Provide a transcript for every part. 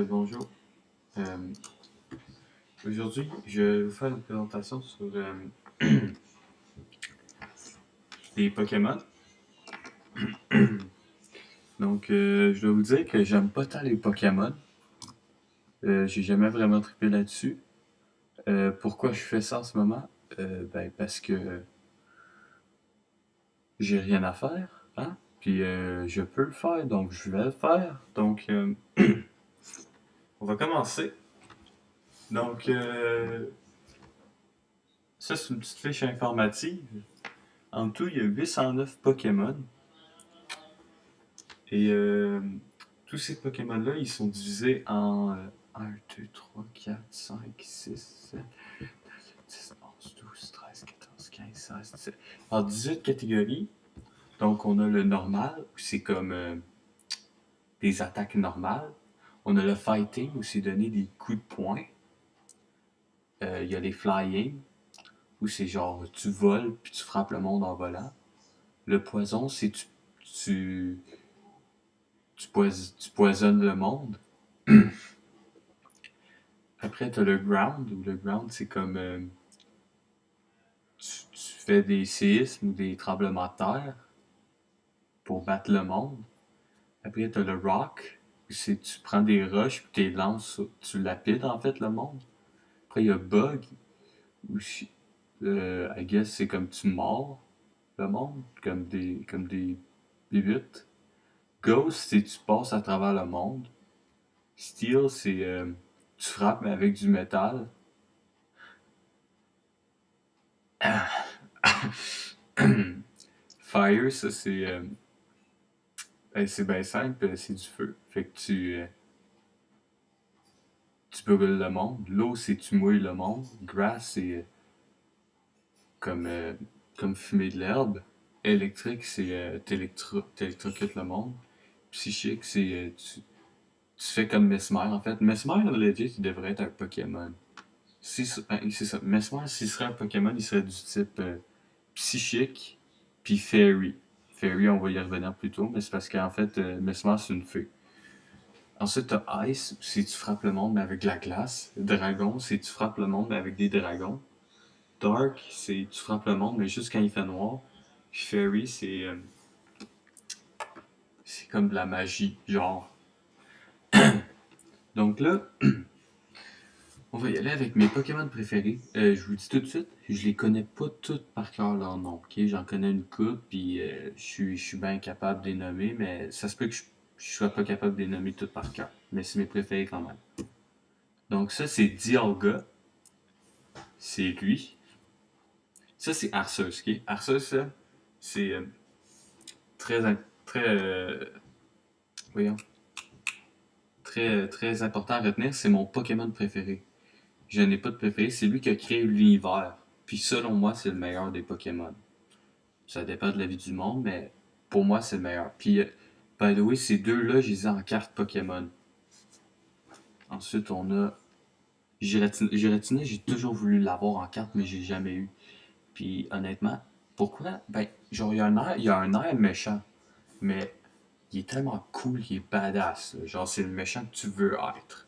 Bonjour. Euh, Aujourd'hui, je vais vous faire une présentation sur les Pokémon. Je dois vous dire que j'aime pas tant les Pokémon. J'ai jamais vraiment trippé là-dessus. Pourquoi je fais ça en ce moment? Parce que j'ai rien à faire, hein? Puis je peux le faire, donc je vais le faire. On va commencer. Donc, euh, Ça, c'est une petite fiche informative. En tout, il y a 809 Pokémon. Et tous ces Pokémon-là, ils sont divisés en 1, 2, 3, 4, 5, 6, 7, 10, 11, 12, 13, 14, 15, 16, 17. En 18 catégories. Donc, on a le normal, où c'est comme des attaques normales. On a le fighting, où c'est donner des coups de poing. Il y a les flying, où c'est genre tu voles puis tu frappes le monde en volant. Le poison, c'est tu, tu poisonnes le monde. Après, t'as le ground, où le ground, c'est comme tu fais des séismes ou des tremblements de terre pour battre le monde. Après, t'as le rock, où c'est tu prends des roches puis tu les lances, tu lapides en fait le monde. Après, il y a bug, où I guess c'est comme tu mords le monde, comme des bibutes. Ghost, c'est tu passes à travers le monde. Steel, c'est tu frappes mais avec du métal. Fire, ça c'est bien simple, c'est du feu. Fait que tu brûles le monde. L'eau, c'est tu mouilles le monde. Grass, c'est comme, euh, comme fumer de l'herbe. Électrique, c'est t'électrocutes le monde. Psychique, c'est tu fais comme Mesmer en fait. Mesmer, legit, il devrait être un Pokémon. C'est ça. Mesmer, s'il serait un Pokémon, il serait du type psychique, puis Fairy. Fairy, on va y revenir plus tôt, mais c'est parce qu'en fait, Mesmer, c'est une fée. Ensuite, t'as Ice, c'est tu frappes le monde mais avec de la glace. Dragon, c'est tu frappes le monde mais avec des dragons. Dark, c'est tu frappes le monde mais juste quand il fait noir. Puis Fairy, c'est comme de la magie, genre. Donc là, on va y aller avec mes Pokémon préférés. Je vous dis tout de suite, je les connais pas toutes par cœur leur nom, ok? J'en connais une couple, puis je suis bien capable de les nommer, mais ça se peut que je sois pas capable de les nommer toutes par cœur. Mais c'est mes préférés quand même. Donc ça, c'est Dialga, c'est lui. Ça, c'est Arceus, ok? Arceus, ça, c'est très, très, voyons, très important à retenir. C'est mon Pokémon préféré. Je n'ai pas de préféré. C'est lui qui a créé l'univers. Puis selon moi, c'est le meilleur des Pokémon. Ça dépend de la vie du monde, mais pour moi, c'est le meilleur. Puis, by the way, ces deux-là, je les ai en carte Pokémon. Ensuite, on a Giratina, j'ai toujours voulu l'avoir en carte, mais j'ai jamais eu. Puis, honnêtement, pourquoi? Ben, genre, il y a un air méchant, mais il est tellement cool, il est badass. Là. Genre, c'est le méchant que tu veux être.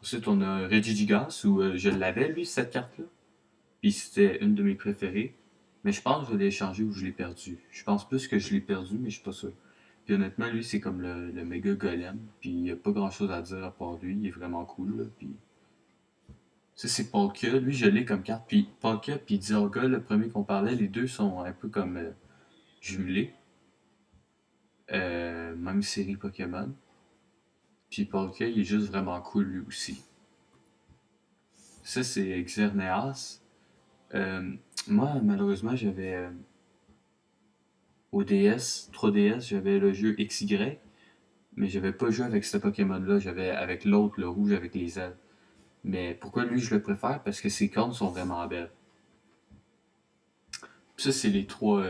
Ensuite, on a Regigigas, où je l'avais, lui, cette carte-là. Puis c'était une de mes préférées. Mais je pense que je l'ai échangé ou je l'ai perdu. Je pense plus que je l'ai perdu, mais je suis pas sûr. Puis honnêtement, lui, c'est comme le méga golem. Puis il n'y a pas grand chose à dire à part lui. Il est vraiment cool. Là. Puis ça, c'est Palkia. Lui, je l'ai comme carte. Puis Palkia puis Dialga, le premier qu'on parlait, les deux sont un peu comme jumelés. Même série Pokémon. Puis Palkia, il est juste vraiment cool lui aussi. Ça, c'est Xerneas. Euh, Moi, malheureusement, j'avais au DS, 3DS, j'avais le jeu XY, mais j'avais pas joué avec ce Pokémon-là, j'avais avec l'autre, le rouge avec les ailes. Mais pourquoi lui je le préfère? Parce que ses cornes sont vraiment belles. Puis ça, c'est les trois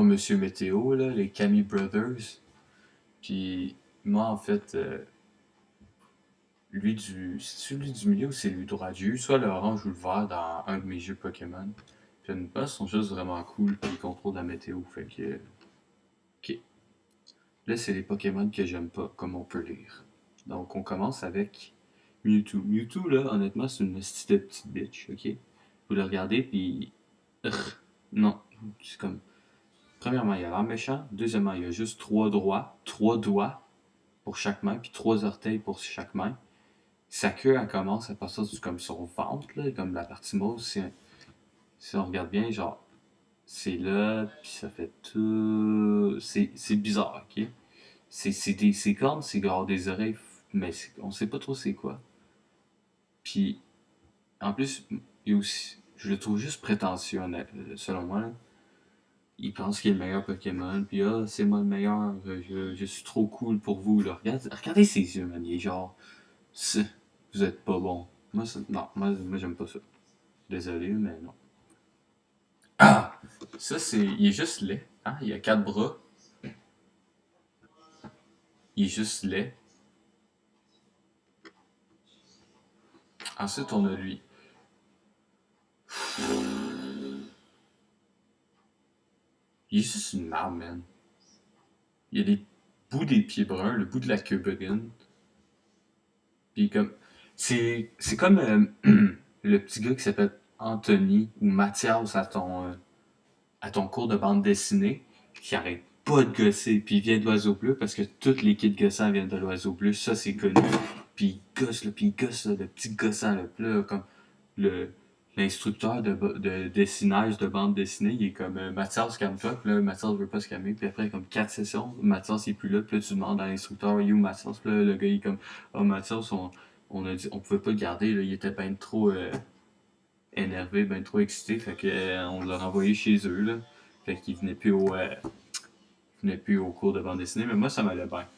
Monsieur Météo, là, les Camille Brothers. Puis moi, en fait, c'est celui du milieu ou c'est lui droit? J'ai eu soit le orange ou le vert dans un de mes jeux Pokémon. Puis honnêtement, ils sont juste vraiment cool, puis ils contrôlent la météo. Fait que, ok. Là, c'est les Pokémon que j'aime pas, comme on peut lire. Donc, on commence avec Mewtwo. Mewtwo, là, honnêtement, c'est une petite bitch, ok? Vous le regardez, puis... Non, c'est comme... Premièrement, il a l'air méchant. Deuxièmement, il a juste trois doigts pour chaque main, puis trois orteils pour chaque main. Sa queue, elle commence à passer comme son ventre, là, comme la partie mauve. Si on regarde bien, genre, c'est là, puis ça fait tout... C'est bizarre, ok? C'est cornes, c'est genre des oreilles, mais on sait pas trop c'est quoi. Puis, en plus, il aussi, je le trouve juste prétentieux, selon moi. Là. Il pense qu'il est le meilleur Pokémon, puis ah, c'est moi le meilleur, je suis trop cool pour vous. Là. Regardez ses yeux, man. Il est genre, vous êtes pas bon. Non, moi j'aime pas ça. Désolé, mais non. Ah! Ça, il est juste laid. Hein? Il a quatre bras. Il est juste laid. Ensuite, on a lui. Il est juste une marde, man. Il y a les bouts des pieds bruns, le bout de la queue brune. Puis comme. C'est comme le petit gars qui s'appelle Anthony ou Mathias à ton cours de bande dessinée qui arrête pas de gosser. Puis il vient de l'oiseau bleu parce que toutes les kids gossants viennent de l'oiseau bleu. Ça, c'est connu. Puis il gosse, là, le petit gossant, là, comme le, l'instructeur de dessinage de bande dessinée, il est comme Mathias calme-toi, puis là Mathias veut pas se calmer, puis après comme 4 sessions, Mathias il est plus là, puis là tu demandes à l'instructeur You Mathias, puis là le gars il est comme oh Mathias on a dit on pouvait pas le garder, là, il était ben trop énervé, ben trop excité, fait que on l'a renvoyé chez eux là. Fait qu'il venait plus au cours de bande dessinée, mais moi ça m'allait bien.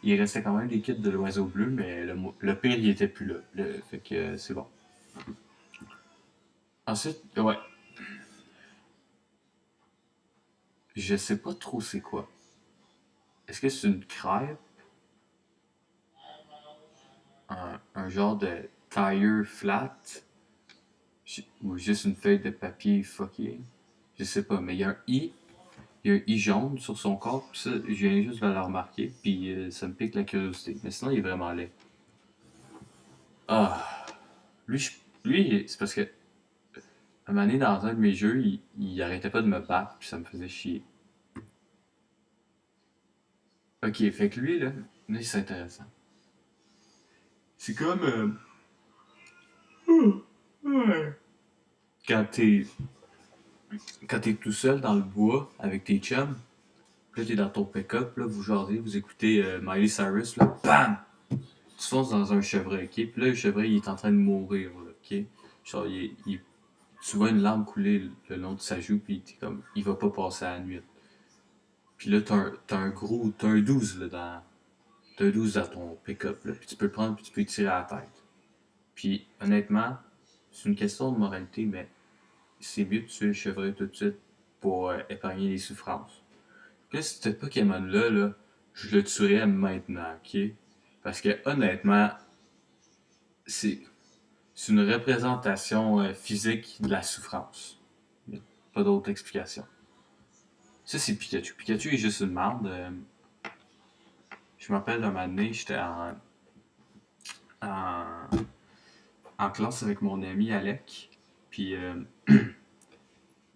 Il restait quand même des kits de l'oiseau bleu, mais le pire il était plus là. Fait que c'est bon. Ensuite, ouais, je sais pas trop c'est quoi. Est-ce que c'est une crêpe? Un genre de tire flat? Ou juste une feuille de papier fucké? Je sais pas, mais il y a un i jaune sur son corps, pis ça, je viens juste de le remarquer, puis ça me pique la curiosité. Mais sinon, il est vraiment laid. Ah, lui, c'est parce que, un moment donné, dans un de mes jeux, il arrêtait pas de me battre, puis ça me faisait chier. Ok, fait que lui, c'est intéressant. C'est comme, quand t'es quand t'es tout seul dans le bois avec tes chums, là t'es dans ton pick-up, là vous jasez, vous écoutez Miley Cyrus, là, BAM! Tu fonces dans un chevreuil, ok? Puis là le chevreuil il est en train de mourir, là, ok? Genre tu vois une larme couler le long de sa joue, puis t'es comme, il va pas passer à la nuit. Puis là t'as un 12 là t'as un 12 dans ton pick-up, là, puis tu peux le prendre, puis tu peux lui tirer à la tête. Puis honnêtement, c'est une question de moralité, mais c'est mieux de tuer le chevreuil tout de suite pour épargner les souffrances. Là, ce Pokémon-là, là, je le tuerais maintenant, ok? Parce que honnêtement, c'est c'est une représentation physique de la souffrance. Il n'y a pas d'autre explication. Ça, c'est Pikachu. Pikachu est juste une merde. Je me rappelle d'un moment donné, j'étais en, en classe avec mon ami Alec. Puis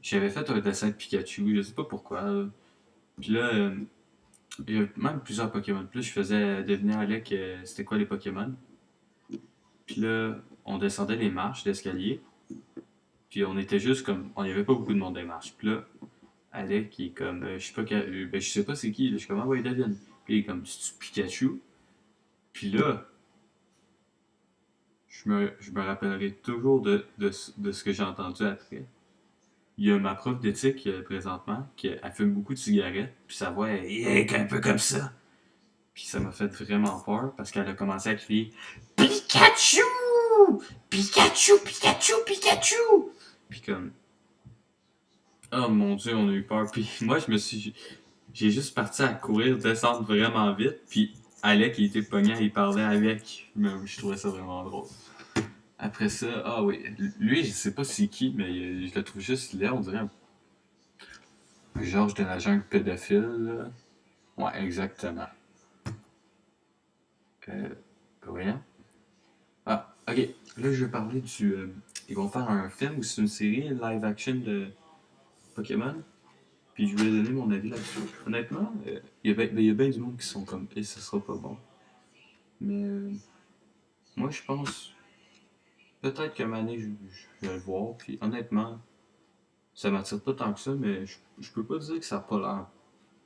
j'avais fait un dessin de Pikachu, je sais pas pourquoi. Puis là, il y a même plusieurs Pokémon. Puis là, je faisais deviner à Alec c'était quoi les Pokémon. Puis là, on descendait les marches d'escalier. Puis on était juste comme. On n'y avait pas beaucoup de monde dans les marches. Puis là, Alec, qui est comme. Je sais pas, ben, je sais pas c'est qui. Là. Je suis comme, ah ouais, devine. Puis il est comme, c'est Pikachu. Puis là, je me rappellerai toujours de ce que j'ai entendu après. Il y a ma prof d'éthique présentement, qui elle fume beaucoup de cigarettes. Puis sa voix est un peu comme ça. Puis ça m'a fait vraiment peur parce qu'elle a commencé à crier Pikachu! Pikachu! Pikachu! Pikachu! Puis comme, oh mon dieu, on a eu peur. Puis moi, j'ai juste parti à courir, descendre vraiment vite. Puis Alec, il était pogné, il parlait avec. Mais je trouvais ça vraiment drôle. Après ça, ah oui, lui, je sais pas c'est qui, mais je le trouve juste laid, on dirait un Georges de la jungle pédophile. Là. Ouais, exactement. Euh, voyons. Ah, ok. Là, je vais parler du. Ils vont faire un film ou c'est une série live action de Pokémon. Puis je voulais donner mon avis là-dessus. Honnêtement, il y a bien du monde qui sont comme, et ce sera pas bon. Mais moi, je pense, peut-être qu'à un moment donné, je vais le voir. Puis honnêtement, ça m'attire pas tant que ça, mais je peux pas dire que ça a pas l'air.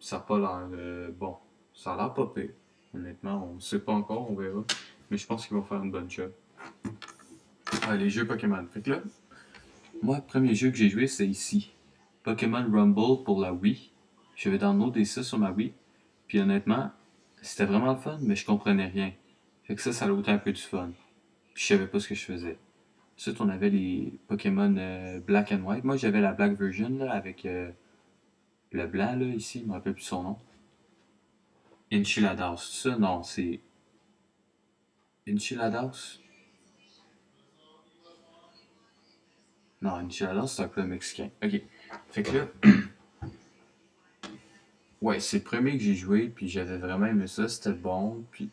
Ça a pas l'air bon. Ça a l'air pas pire. Honnêtement, on sait pas encore, on verra. Mais je pense qu'ils vont faire une bonne job. Ah, les jeux Pokémon. Fait que là, moi, le premier jeu que j'ai joué, c'est ici. Pokémon Rumble pour la Wii. Je vais downloader ça sur ma Wii. Puis honnêtement, c'était vraiment le fun, mais je comprenais rien. Fait que ça a ôté un peu du fun. Puis je savais pas ce que je faisais. Ensuite, on avait les Pokémon Black and White. Moi, j'avais la Black version là, avec le blanc là, ici, je me rappelle plus son nom. Enchiladas, c'est ça? Non, c'est Enchiladas? Non, Enchiladas, c'est un plat mexicain. Ok. Fait que là, ouais, c'est le premier que j'ai joué, puis j'avais vraiment aimé ça, c'était bon, puis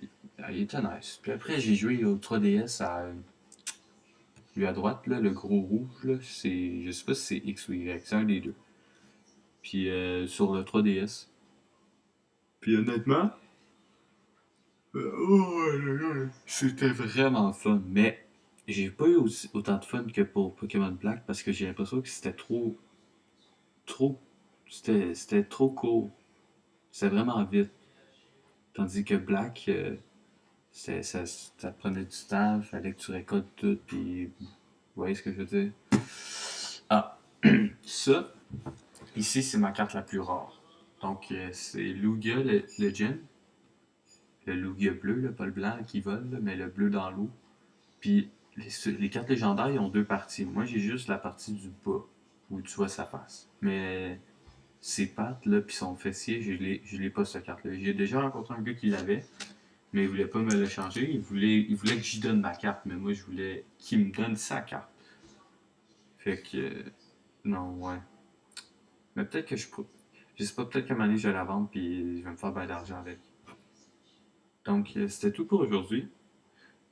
il était nice. Puis après, j'ai joué au 3DS à lui à droite, là, le gros rouge, là, c'est, je sais pas si c'est X ou Y, c'est un des deux. Puis sur le 3DS. Puis honnêtement, c'était vraiment fun, mais j'ai pas eu autant de fun que pour Pokémon Black parce que j'ai l'impression que c'était trop, c'était trop court. C'était vraiment vite. Tandis que Black, ça prenait du temps, fallait que tu récoltes tout, puis vous voyez ce que je veux dire? Ah, ça, ici, c'est ma carte la plus rare. Donc, c'est Lugia Legend, le Lugia bleu, là, pas le blanc qui vole, là, mais le bleu dans l'eau. Puis, les cartes légendaires, ils ont deux parties. Moi, j'ai juste la partie du bas, où tu vois sa face. Mais ses pattes, là, puis son fessier, je l'ai pas, cette carte-là. J'ai déjà rencontré un gars qui l'avait, mais il voulait pas me le changer. Il voulait que j'y donne ma carte, mais moi, je voulais qu'il me donne sa carte. Fait que, non, ouais. Mais peut-être que je sais pas, peut-être qu'à un moment donné, je vais la vendre, puis je vais me faire bien d'argent avec. Donc, c'était tout pour aujourd'hui.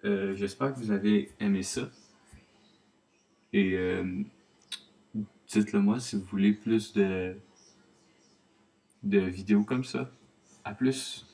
J'espère que vous avez aimé ça. Et dites-le moi si vous voulez plus de vidéos comme ça. À plus!